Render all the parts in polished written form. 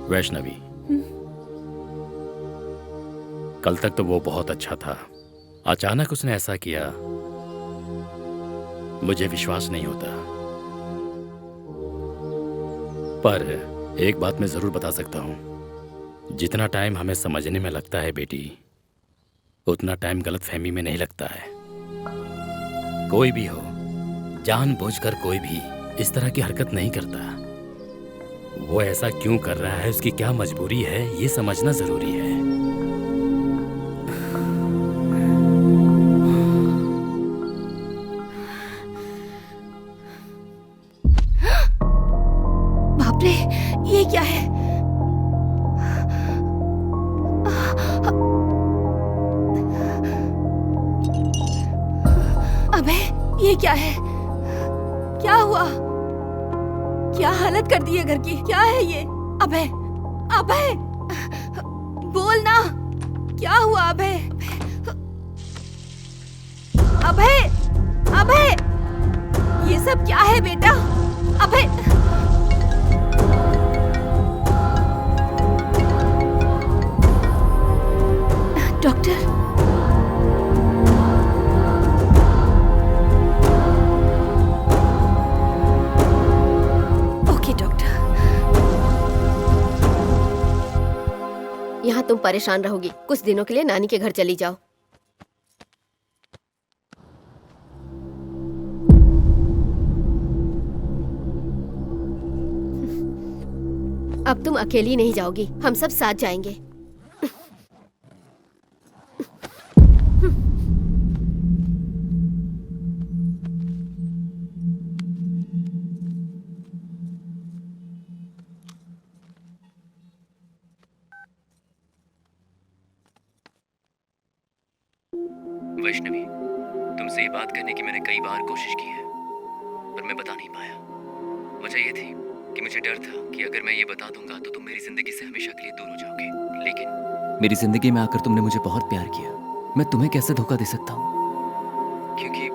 वैष्णवी, कल तक तो वो बहुत अच्छा था। अचानक उसने ऐसा किया, मुझे विश्वास नहीं होता। पर एक बात मैं जरूर बता सकता हूं, जितना टाइम हमें समझने में लगता है बेटी, उतना टाइम गलतफहमी में नहीं लगता है। कोई भी हो, जानबूझकर कोई भी इस तरह की हरकत नहीं करता। वो ऐसा क्यों कर रहा है, उसकी क्या मजबूरी है, ये समझना जरूरी है। बाप रे, ये क्या है? अबे, ये क्या है? क्या हुआ? क्या हालत कर दी है घर की? क्या है ये? अबे, अबे, बोल ना, क्या हुआ? अबे, अबे, अबे, ये सब क्या है बेटा? अबे, डॉक्टर, ओके डॉक्टर। यहाँ तुम परेशान रहोगी। कुछ दिनों के लिए नानी के घर चली जाओ। अब तुम अकेली नहीं जाओगी, हम सब साथ जाएंगे। वैष्णवी, तुमसे ये बात करने की मैंने कई बार कोशिश की है, पर मैं बता नहीं पाया। वजह ये थी कि मुझे डर था कि अगर मैं ये बता दूंगा तो तुम मेरी जिंदगी से हमेशा के लिए दूर हो जाओगे। लेकिन मेरी जिंदगी में आकर तुमने मुझे बहुत प्यार किया। मैं तुम्हें कैसे धोखा दे सकता हूँ? क्योंकि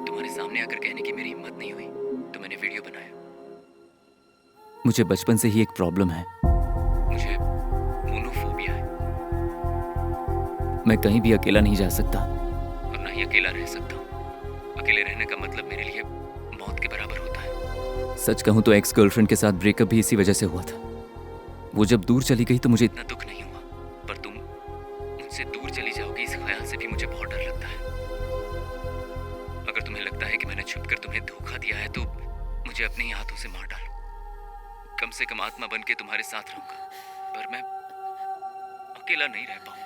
तुम्हारे सामने आकर कहने की मेरी हिम्मत नहीं हुई, तो मैंने वीडियो बनाया। मुझे बचपन से ही एक प्रॉब्लम है, मुझे मोनोफोबिया है। मैं कहीं भी अकेला नहीं जा सकता और ना ही अकेला रह सकता हूँ। अकेले रहने का मतलब मेरे लिए मौत के बराबर होता है। सच कहूँ तो एक्स गर्लफ्रेंड के साथ ब्रेकअप भी इसी वजह से हुआ था। वो जब दूर चली गई तो मुझे इतना दुख नहीं हुआ, पर तुम मुझसे दूर चली जाओगी इस ख्याल से भी मुझे बहुत डर लगता है। अगर तुम्हें लगता है कि मैंने छुपकर तुम्हें धोखा दिया है तो मुझे अपने ही हाथों से मार डालो। कम से कम आत्मा बन के तुम्हारे साथ रहूंगा, पर मैं अकेला नहीं रह पाऊंगा।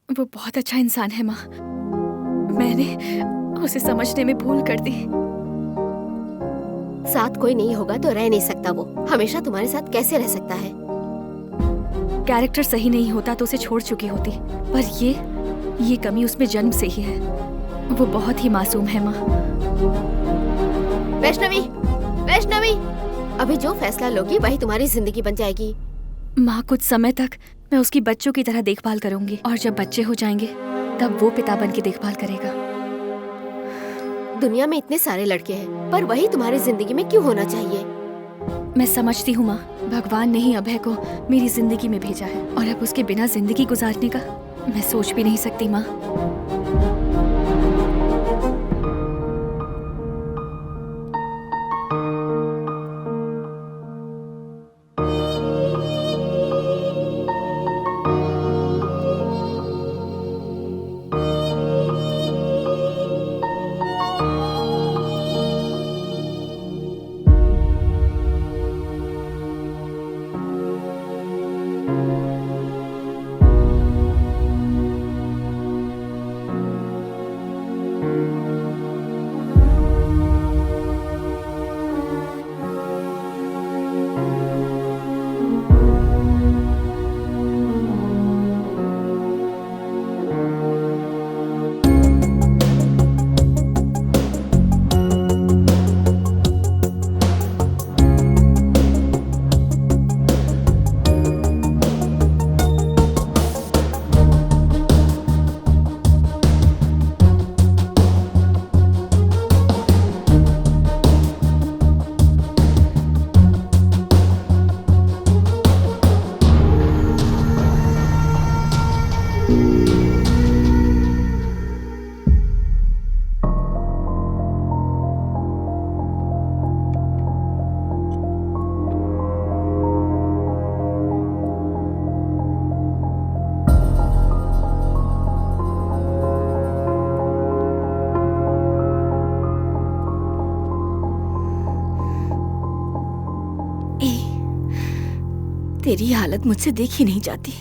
वो बहुत अच्छा इंसान है माँ। मैंने उसे समझने में भूल कर दी। साथ कोई नहीं होगा तो रह नहीं सकता। वो हमेशा तुम्हारे साथ कैसे रह सकता है? कैरेक्टर सही नहीं होता तो उसे छोड़ चुकी होती, पर ये कमी उसमें जन्म से ही है। वो बहुत ही मासूम है माँ। वैष्णवी, वैष्णवी, अभी जो फैसला लोगी वही तुम्हारी जिंदगी बन जाएगी। माँ, कुछ समय तक मैं उसकी बच्चों की तरह देखभाल करूंगी, और जब बच्चे हो जाएंगे तब वो पिता बन के देखभाल करेगा। दुनिया में इतने सारे लड़के हैं, पर वही तुम्हारी जिंदगी में क्यों होना चाहिए? मैं समझती हूँ माँ, भगवान ने ही अभय को मेरी जिंदगी में भेजा है, और अब उसके बिना जिंदगी गुजारने का मैं सोच भी नहीं सकती माँ। मेरी ये हालत मुझसे देखी नहीं जाती।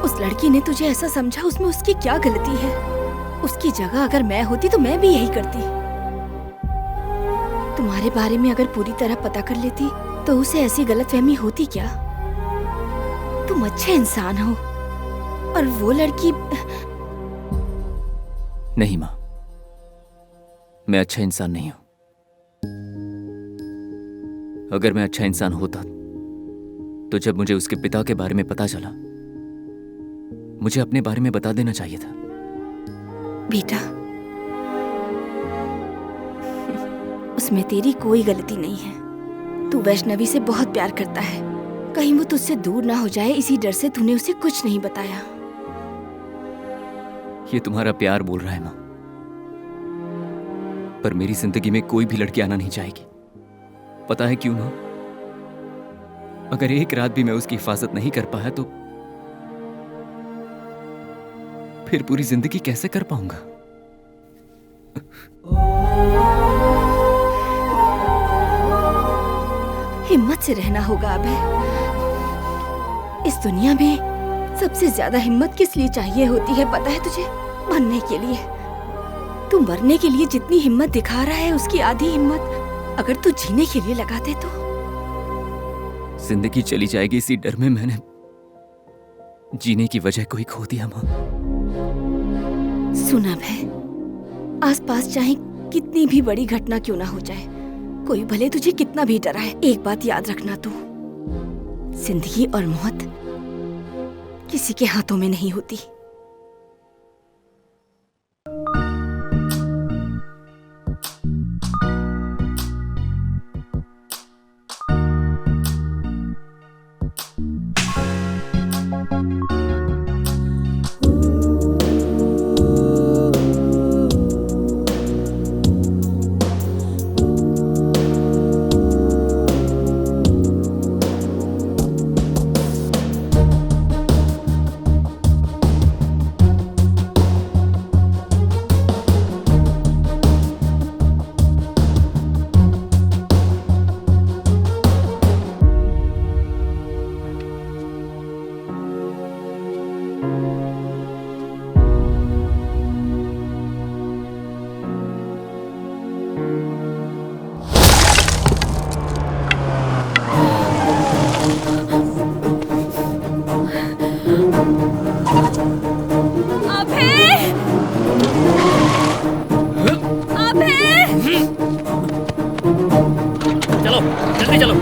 उस लड़की ने तुझे ऐसा समझा, उसमें उसकी क्या गलती है? उसकी जगह अगर मैं होती तो मैं भी यही करती। तुम्हारे बारे में अगर पूरी तरह पता कर लेती तो उसे ऐसी गलतफहमी होती क्या? तुम अच्छे इंसान हो और वो लड़की। नहीं माँ, मैं अच्छा इंसान नहीं हूं। अगर मैं अच्छा इंसान होता तो जब मुझे उसके पिता के बारे में पता चला, मुझे अपने बारे में बता देना चाहिए था। बेटा, उसमें तेरी कोई गलती नहीं है। तू वैष्णवी से बहुत प्यार करता है। कहीं वो तुझसे दूर ना हो जाए, इसी डर से तूने उसे कुछ नहीं बताया। ये तुम्हारा प्यार बोल रहा है माँ, पर मेरी जिंदगी में कोई भी लड़की आना नहीं चाहेगी। पता है क्यों माँ? अगर एक रात भी मैं उसकी हिफाजत नहीं कर पाया तो फिर पूरी जिंदगी कैसे कर पाऊंगा? हिम्मत से रहना होगा अभय। इस दुनिया में सबसे ज्यादा हिम्मत किस लिए चाहिए होती है पता है तुझे? मरने के लिए। तू मरने के लिए जितनी हिम्मत दिखा रहा है, उसकी आधी हिम्मत अगर तू जीने के लिए लगा दे तो। जिंदगी चली जाएगी, इसी डर में मैंने जीने की वजह को ही खो दिया माँ। सुन अभय, आसपास चाहे कितनी भी बड़ी घटना क्यों ना हो जाए, कोई भले तुझे कितना भी डराए, एक बात याद रखना तू, जिंदगी और मौत किसी के हाथों में नहीं होती। चलो जल्दी चलो।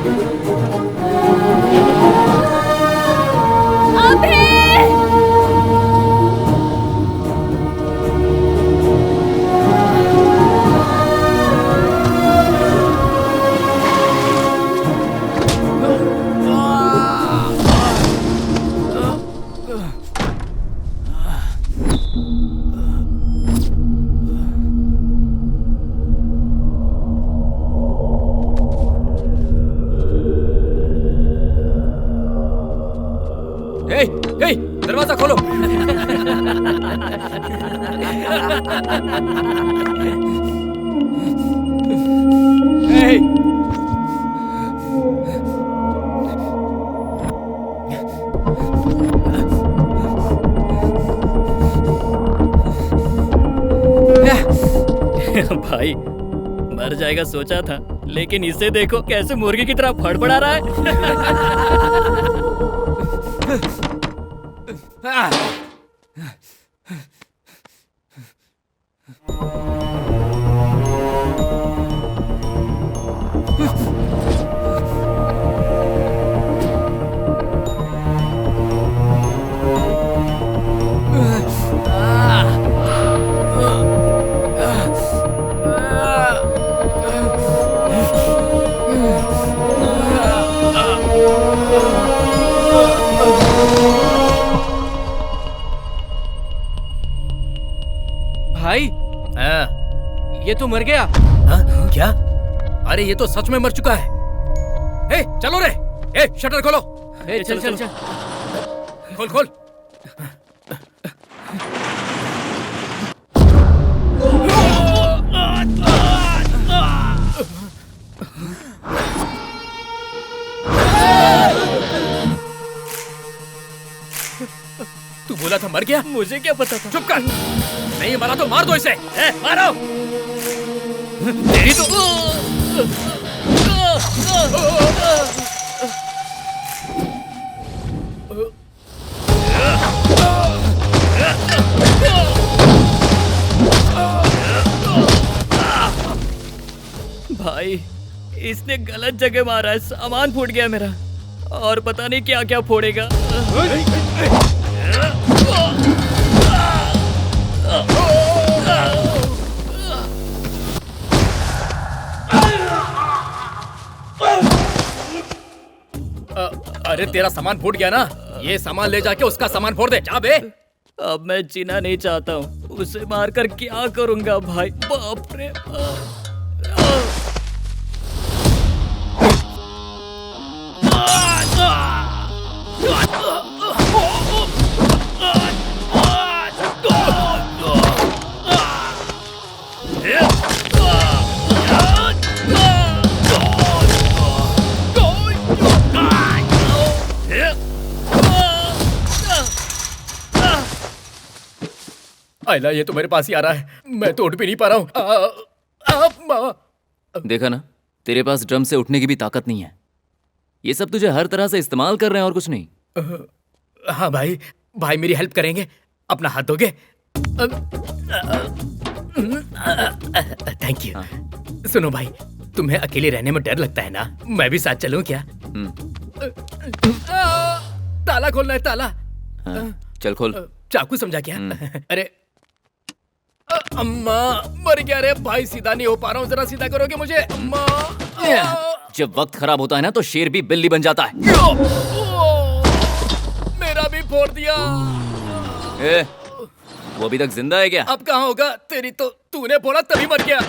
दरवाजा खोलो। भाई मर जाएगा सोचा था, लेकिन इसे देखो कैसे मुर्गी की तरह फड़फड़ा रहा है। भाई ये तो मर गया। क्या? अरे ये तो सच में मर चुका है। ए, चलो रे, ए, शटर खोलो। चल चल चल। खोल खोल। मर गया? मुझे क्या पता था? चुप कर। नहीं मरा तो मार दो इसे। मारो। तेरी तो भाई इसने गलत जगह मारा है, सामान फूट गया मेरा और पता नहीं क्या क्या फोड़ेगा। अरे तेरा सामान फूट गया ना, ये सामान ले जाके उसका सामान फोड़ दे। जा बे। अब मैं जीना नहीं चाहता हूँ, उसे मारकर क्या करूंगा भाई? बाप रे बाप। आइला, ये तो मेरे पास ही आ रहा है, मैं तो उठ भी नहीं पा रहा हूँ। देखा ना, तेरे पास ड्रम से उठने की भी ताकत नहीं है। ये सब तुझे हर तरह से इस्तेमाल कर रहे हैं और कुछ नहीं। हाँ भाई, भाई मेरी हेल्प करेंगे? अपना हाथ दोगे? Thank you. सुनो भाई, तुम्हें अकेले रहने में डर लगता है ना? मैं भी साथ चलूं क्या? ताला खोलना है, ताला। चल खोल। चाकू समझा क्या? अरे अम्मा, मर गया रे भाई, सीधा नहीं हो पा रहा हूँ, जरा सीधा करोगे मुझे? अम्मा। जब वक्त खराब होता है ना तो शेर भी बिल्ली बन जाता है। मेरा भी फोड़ दिया। वो अभी तक जिंदा है क्या? अब कहाँ होगा? तेरी तो तूने फोड़ा तभी मर गया।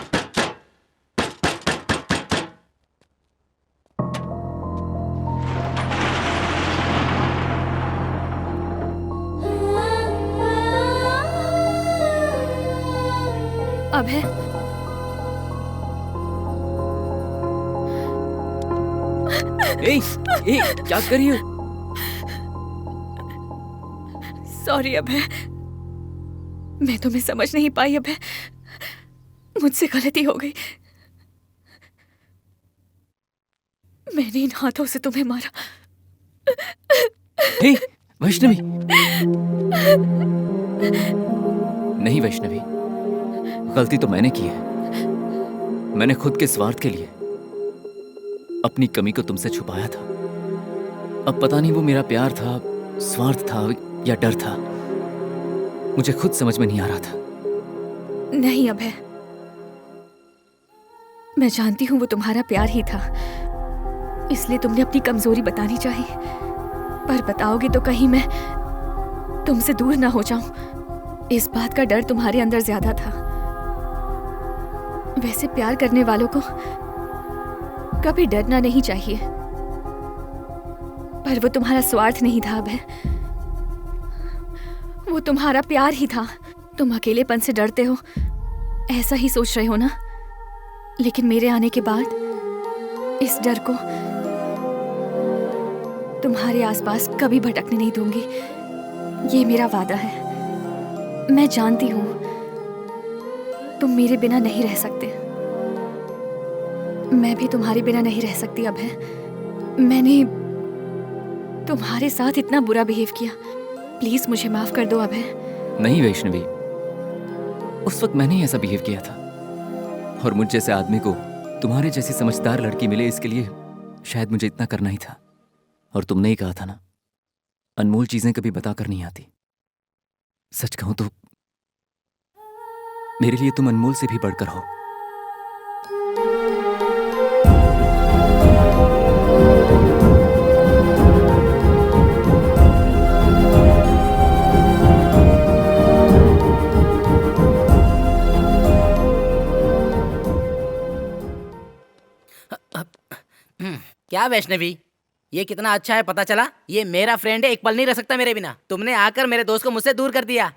अभय, क्या कर रही हो? सॉरी अभय, मैं तुम्हें समझ नहीं पाई अभय, मुझसे गलती हो गई। मैंने इन हाथों से तुम्हें मारा। वैष्णवी। नहीं वैष्णवी, गलती तो मैंने की है। मैंने खुद के स्वार्थ के लिए अपनी कमी को तुमसे छुपाया था। अब पता नहीं वो मेरा प्यार था, स्वार्थ था या डर था, मुझे खुद समझ में नहीं आ रहा था। नहीं अभय, मैं जानती हूं वो तुम्हारा प्यार ही था, इसलिए तुमने अपनी कमजोरी बतानी चाहिए। पर बताओगे तो कहीं मैं तुमसे दूर ना हो जाऊं, इस बात का डर तुम्हारे अंदर ज्यादा था। वैसे प्यार करने वालों को कभी डरना नहीं चाहिए, पर वो तुम्हारा स्वार्थ नहीं था अभय, वो तुम्हारा प्यार ही था। तुम अकेलेपन से डरते हो, ऐसा ही सोच रहे हो ना? लेकिन मेरे आने के बाद इस डर को तुम्हारे आसपास कभी भटकने नहीं दूंगी, ये मेरा वादा है। मैं जानती हूं तुम मेरे बिना नहीं रह सकते, मैं भी तुम्हारे बिना नहीं रह सकती अभय। मैंने तुम्हारे साथ इतना बुरा बिहेव किया, प्लीज मुझे माफ कर दो अभय। नहीं वैष्णवी, उस वक्त मैंने ही ऐसा बिहेव किया था, और मुझ जैसे आदमी को तुम्हारे जैसी समझदार लड़की मिले इसके लिए शायद मुझे इतना करना ही था। और तुमने ही कहा था ना, अनमोल चीजें कभी बताकर नहीं आती। सच कहूं तो मेरे लिए तुम अनमोल से भी बढ़कर हो। क्या वैष्णवी, ये कितना अच्छा है पता चला? ये मेरा फ्रेंड है, एक पल नहीं रह सकता मेरे बिना। तुमने आकर मेरे दोस्त को मुझसे दूर कर दिया।